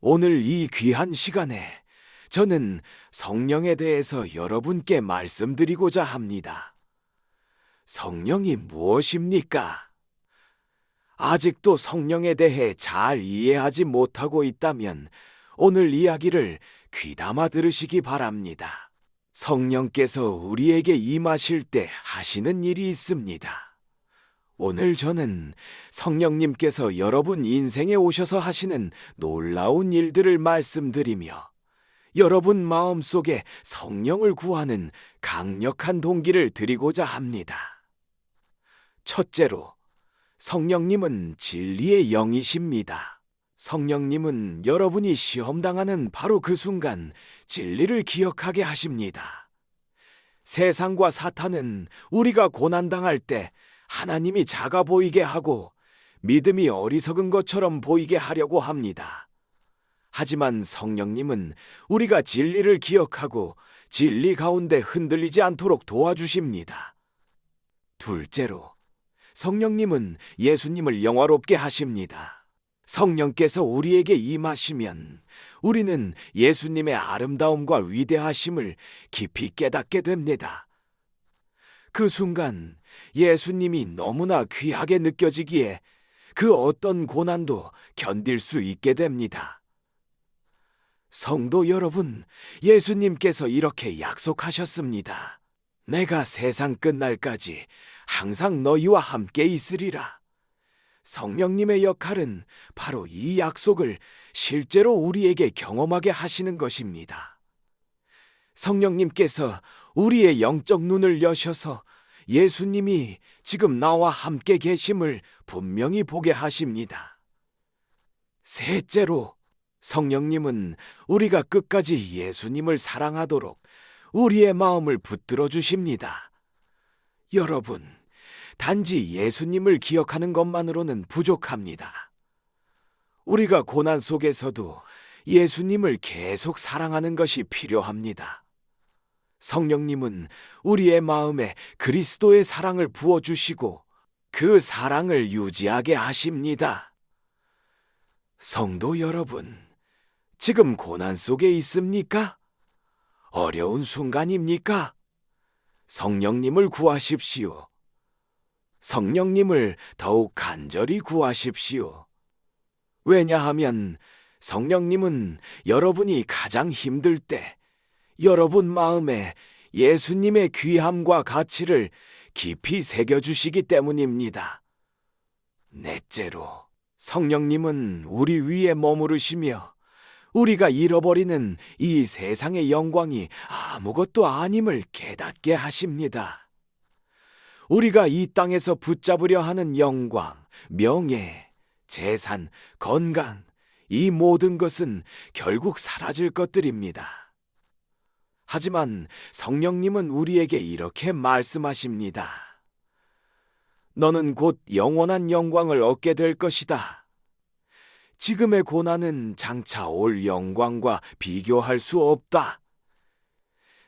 오늘 이 귀한 시간에 저는 성령에 대해서 여러분께 말씀드리고자 합니다. 성령이 무엇입니까? 아직도 성령에 대해 잘 이해하지 못하고 있다면 오늘 이야기를 귀담아 들으시기 바랍니다. 성령께서 우리에게 임하실 때 하시는 일이 있습니다. 오늘 저는 성령님께서 여러분 인생에 오셔서 하시는 놀라운 일들을 말씀드리며 여러분 마음속에 성령을 구하는 강력한 동기를 드리고자 합니다. 첫째로, 성령님은 진리의 영이십니다. 성령님은 여러분이 시험당하는 바로 그 순간 진리를 기억하게 하십니다. 세상과 사탄은 우리가 고난당할 때 하나님이 작아 보이게 하고 믿음이 어리석은 것처럼 보이게 하려고 합니다. 하지만 성령님은 우리가 진리를 기억하고 진리 가운데 흔들리지 않도록 도와주십니다. 둘째로, 성령님은 예수님을 영화롭게 하십니다. 성령께서 우리에게 임하시면 우리는 예수님의 아름다움과 위대하심을 깊이 깨닫게 됩니다. 그 순간 예수님이 너무나 귀하게 느껴지기에 그 어떤 고난도 견딜 수 있게 됩니다. 성도 여러분, 예수님께서 이렇게 약속하셨습니다. 내가 세상 끝날까지 항상 너희와 함께 있으리라. 성령님의 역할은 바로 이 약속을 실제로 우리에게 경험하게 하시는 것입니다. 성령님께서 우리의 영적 눈을 여셔서 예수님이 지금 나와 함께 계심을 분명히 보게 하십니다. 셋째로, 성령님은 우리가 끝까지 예수님을 사랑하도록 우리의 마음을 붙들어 주십니다. 여러분, 단지 예수님을 기억하는 것만으로는 부족합니다. 우리가 고난 속에서도 예수님을 계속 사랑하는 것이 필요합니다. 성령님은 우리의 마음에 그리스도의 사랑을 부어주시고 그 사랑을 유지하게 하십니다. 성도 여러분, 지금 고난 속에 있습니까? 어려운 순간입니까? 성령님을 구하십시오. 성령님을 더욱 간절히 구하십시오. 왜냐하면 성령님은 여러분이 가장 힘들 때 여러분 마음에 예수님의 귀함과 가치를 깊이 새겨주시기 때문입니다. 넷째로, 성령님은 우리 위에 머무르시며 우리가 잃어버리는 이 세상의 영광이 아무것도 아님을 깨닫게 하십니다. 우리가 이 땅에서 붙잡으려 하는 영광, 명예, 재산, 건강, 이 모든 것은 결국 사라질 것들입니다. 하지만 성령님은 우리에게 이렇게 말씀하십니다. 너는 곧 영원한 영광을 얻게 될 것이다. 지금의 고난은 장차 올 영광과 비교할 수 없다.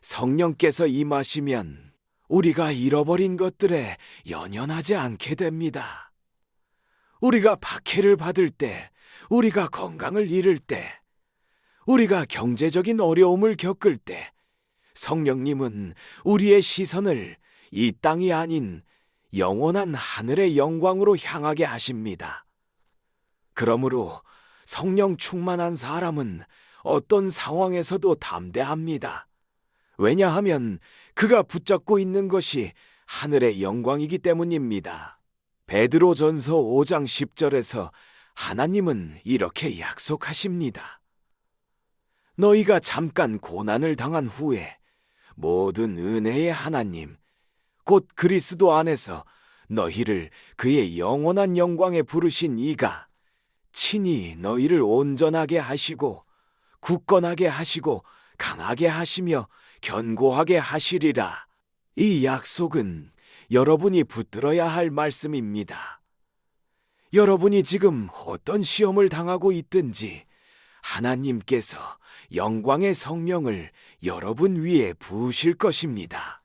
성령께서 임하시면 우리가 잃어버린 것들에 연연하지 않게 됩니다. 우리가 박해를 받을 때, 우리가 건강을 잃을 때, 우리가 경제적인 어려움을 겪을 때, 성령님은 우리의 시선을 이 땅이 아닌 영원한 하늘의 영광으로 향하게 하십니다. 그러므로 성령 충만한 사람은 어떤 상황에서도 담대합니다. 왜냐하면 그가 붙잡고 있는 것이 하늘의 영광이기 때문입니다. 베드로전서 5장 10절에서 하나님은 이렇게 약속하십니다. 너희가 잠깐 고난을 당한 후에 모든 은혜의 하나님, 곧 그리스도 안에서 너희를 그의 영원한 영광에 부르신 이가 친히 너희를 온전하게 하시고 굳건하게 하시고 강하게 하시며 견고하게 하시리라. 이 약속은 여러분이 붙들어야 할 말씀입니다. 여러분이 지금 어떤 시험을 당하고 있든지 하나님께서 영광의 성령을 여러분 위에 부으실 것입니다.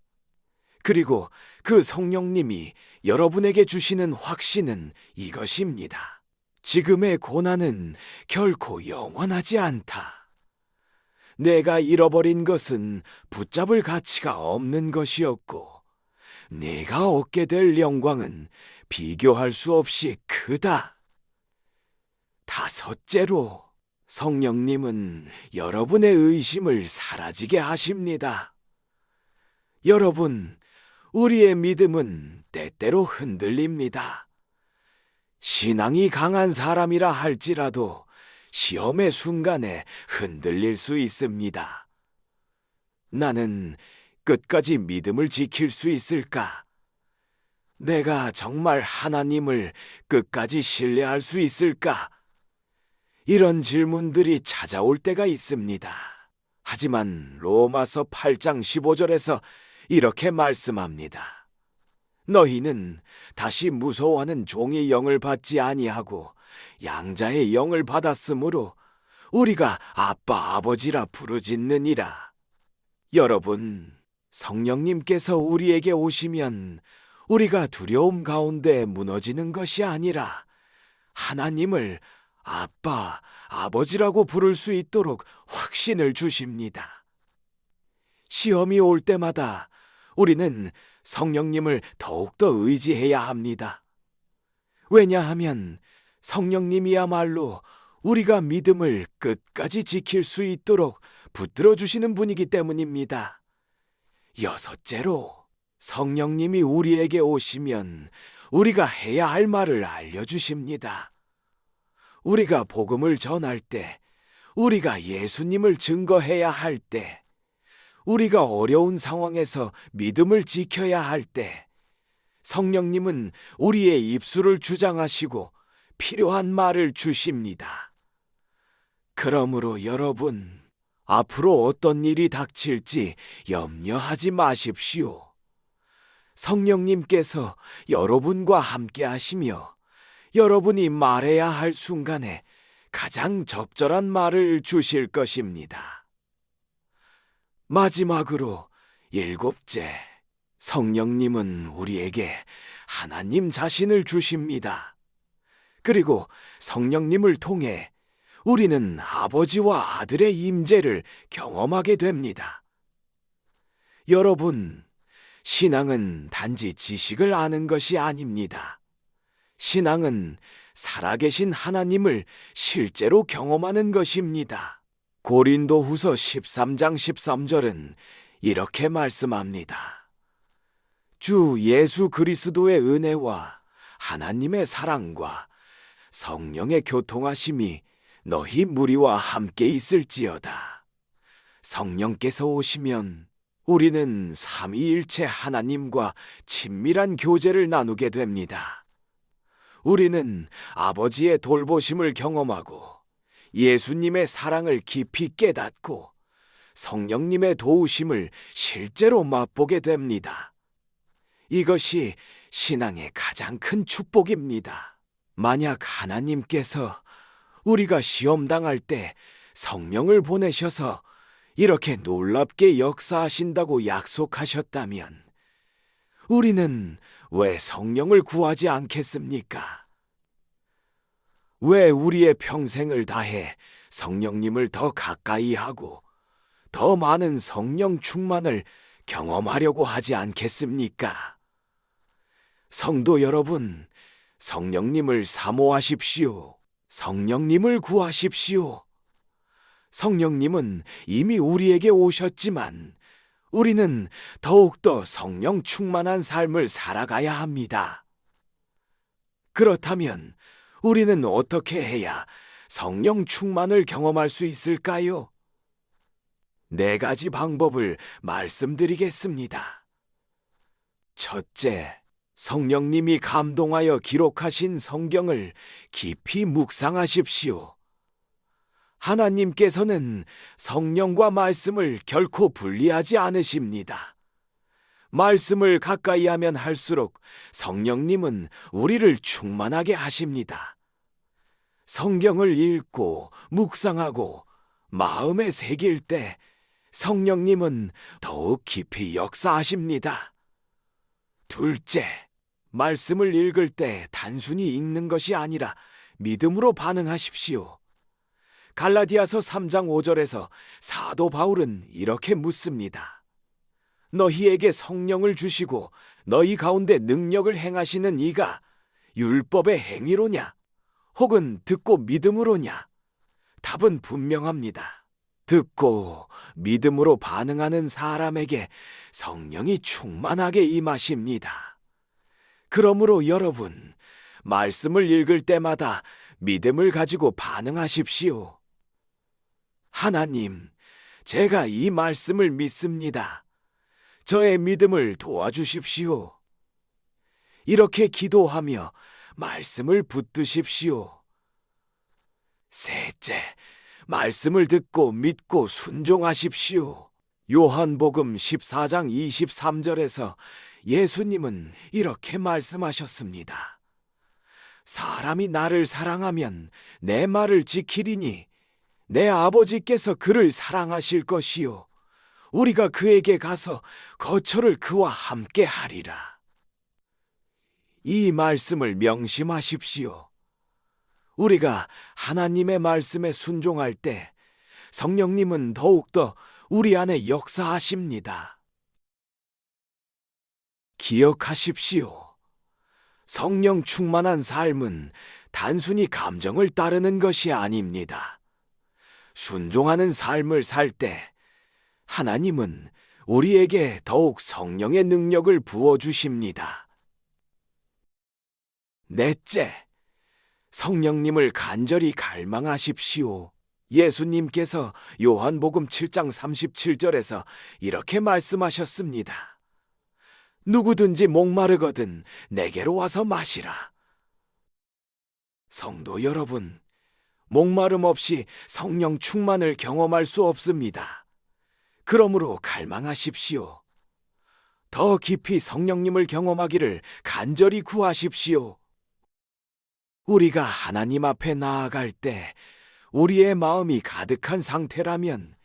그리고 그 성령님이 여러분에게 주시는 확신은 이것입니다. 지금의 고난은 결코 영원하지 않다. 내가 잃어버린 것은 붙잡을 가치가 없는 것이었고, 내가 얻게 될 영광은 비교할 수 없이 크다. 다섯째로, 성령님은 여러분의 의심을 사라지게 하십니다. 여러분, 우리의 믿음은 때때로 흔들립니다. 신앙이 강한 사람이라 할지라도 시험의 순간에 흔들릴 수 있습니다. 나는 끝까지 믿음을 지킬 수 있을까? 내가 정말 하나님을 끝까지 신뢰할 수 있을까? 이런 질문들이 찾아올 때가 있습니다. 하지만 로마서 8장 15절에서 이렇게 말씀합니다. 너희는 다시 무서워하는 종의 영을 받지 아니하고 양자의 영을 받았으므로 우리가 아빠 아버지라 부르짖느니라. 여러분, 성령님께서 우리에게 오시면 우리가 두려움 가운데 무너지는 것이 아니라 하나님을 아빠, 아버지라고 부를 수 있도록 확신을 주십니다. 시험이 올 때마다 우리는 성령님을 더욱더 의지해야 합니다. 왜냐하면 성령님이야말로 우리가 믿음을 끝까지 지킬 수 있도록 붙들어 주시는 분이기 때문입니다. 여섯째로, 성령님이 우리에게 오시면 우리가 해야 할 말을 알려주십니다. 우리가 복음을 전할 때, 우리가 예수님을 증거해야 할 때, 우리가 어려운 상황에서 믿음을 지켜야 할 때, 성령님은 우리의 입술을 주장하시고 필요한 말을 주십니다. 그러므로 여러분, 앞으로 어떤 일이 닥칠지 염려하지 마십시오. 성령님께서 여러분과 함께 하시며 여러분이 말해야 할 순간에 가장 적절한 말을 주실 것입니다. 마지막으로 일곱째, 성령님은 우리에게 하나님 자신을 주십니다. 그리고 성령님을 통해 우리는 아버지와 아들의 임재를 경험하게 됩니다. 여러분, 신앙은 단지 지식을 아는 것이 아닙니다. 신앙은 살아계신 하나님을 실제로 경험하는 것입니다. 고린도후서 13장 13절은 이렇게 말씀합니다. 주 예수 그리스도의 은혜와 하나님의 사랑과 성령의 교통하심이 너희 무리와 함께 있을지어다. 성령께서 오시면 우리는 삼위일체 하나님과 친밀한 교제를 나누게 됩니다. 우리는 아버지의 돌보심을 경험하고 예수님의 사랑을 깊이 깨닫고 성령님의 도우심을 실제로 맛보게 됩니다. 이것이 신앙의 가장 큰 축복입니다. 만약 하나님께서 우리가 시험당할 때 성령을 보내셔서 이렇게 놀랍게 역사하신다고 약속하셨다면 우리는 왜 성령을 구하지 않겠습니까? 왜 우리의 평생을 다해 성령님을 더 가까이 하고 더 많은 성령 충만을 경험하려고 하지 않겠습니까? 성도 여러분, 성령님을 사모하십시오. 성령님을 구하십시오. 성령님은 이미 우리에게 오셨지만 우리는 더욱더 성령 충만한 삶을 살아가야 합니다. 그렇다면 우리는 어떻게 해야 성령 충만을 경험할 수 있을까요? 4가지 방법을 말씀드리겠습니다. 첫째, 성령님이 감동하여 기록하신 성경을 깊이 묵상하십시오. 하나님께서는 성령과 말씀을 결코 분리하지 않으십니다. 말씀을 가까이 하면 할수록 성령님은 우리를 충만하게 하십니다. 성경을 읽고 묵상하고 마음에 새길 때 성령님은 더욱 깊이 역사하십니다. 둘째, 말씀을 읽을 때 단순히 읽는 것이 아니라 믿음으로 반응하십시오. 갈라디아서 3장 5절에서 사도 바울은 이렇게 묻습니다. 너희에게 성령을 주시고 너희 가운데 능력을 행하시는 이가 율법의 행위로냐? 혹은 듣고 믿음으로냐? 답은 분명합니다. 듣고 믿음으로 반응하는 사람에게 성령이 충만하게 임하십니다. 그러므로 여러분, 말씀을 읽을 때마다 믿음을 가지고 반응하십시오. 하나님, 제가 이 말씀을 믿습니다. 저의 믿음을 도와주십시오. 이렇게 기도하며 말씀을 붙드십시오. 셋째, 말씀을 듣고 믿고 순종하십시오. 요한복음 14장 23절에서 예수님은 이렇게 말씀하셨습니다. 사람이 나를 사랑하면 내 말을 지키리니 내 아버지께서 그를 사랑하실 것이요 우리가 그에게 가서 거처를 그와 함께 하리라. 이 말씀을 명심하십시오. 우리가 하나님의 말씀에 순종할 때 성령님은 더욱더 우리 안에 역사하십니다. 기억하십시오. 성령 충만한 삶은 단순히 감정을 따르는 것이 아닙니다. 순종하는 삶을 살 때 하나님은 우리에게 더욱 성령의 능력을 부어주십니다. 넷째, 성령님을 간절히 갈망하십시오. 예수님께서 요한복음 7장 37절에서 이렇게 말씀하셨습니다. 누구든지 목마르거든 내게로 와서 마시라. 성도 여러분, 목마름 없이 성령 충만을 경험할 수 없습니다. 그러므로 갈망하십시오. 더 깊이 성령님을 경험하기를 간절히 구하십시오. 우리가 하나님 앞에 나아갈 때 우리의 마음이 가득한 상태라면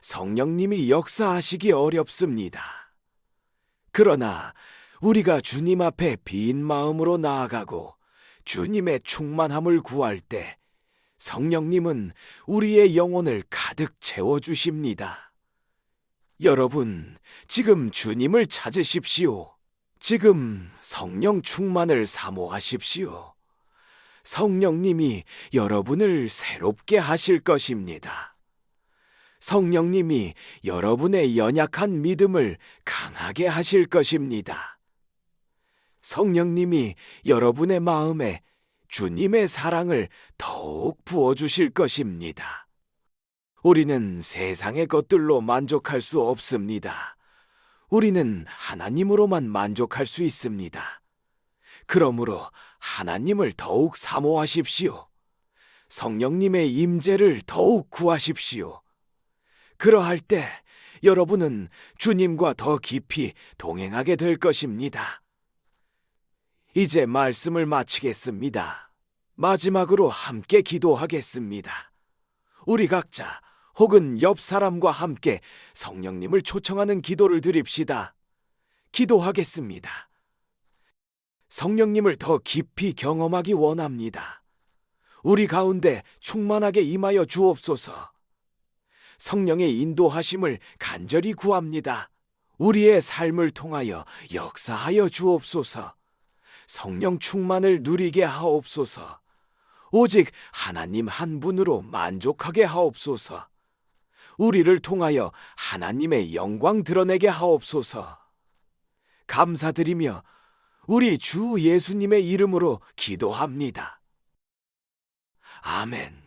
성령님이 역사하시기 어렵습니다. 그러나 우리가 주님 앞에 빈 마음으로 나아가고 주님의 충만함을 구할 때 성령님은 우리의 영혼을 가득 채워주십니다. 여러분, 지금 주님을 찾으십시오. 지금 성령 충만을 사모하십시오. 성령님이 여러분을 새롭게 하실 것입니다. 성령님이 여러분의 연약한 믿음을 강하게 하실 것입니다. 성령님이 여러분의 마음에 주님의 사랑을 더욱 부어주실 것입니다. 우리는 세상의 것들로 만족할 수 없습니다. 우리는 하나님으로만 만족할 수 있습니다. 그러므로 하나님을 더욱 사모하십시오. 성령님의 임재를 더욱 구하십시오. 그러할 때 여러분은 주님과 더 깊이 동행하게 될 것입니다. 이제 말씀을 마치겠습니다. 마지막으로 함께 기도하겠습니다. 우리 각자 혹은 옆 사람과 함께 성령님을 초청하는 기도를 드립시다. 기도하겠습니다. 성령님을 더 깊이 경험하기 원합니다. 우리 가운데 충만하게 임하여 주옵소서. 성령의 인도하심을 간절히 구합니다. 우리의 삶을 통하여 역사하여 주옵소서. 성령 충만을 누리게 하옵소서. 오직 하나님 한 분으로 만족하게 하옵소서. 우리를 통하여 하나님의 영광 드러내게 하옵소서. 감사드리며 우리 주 예수님의 이름으로 기도합니다. 아멘.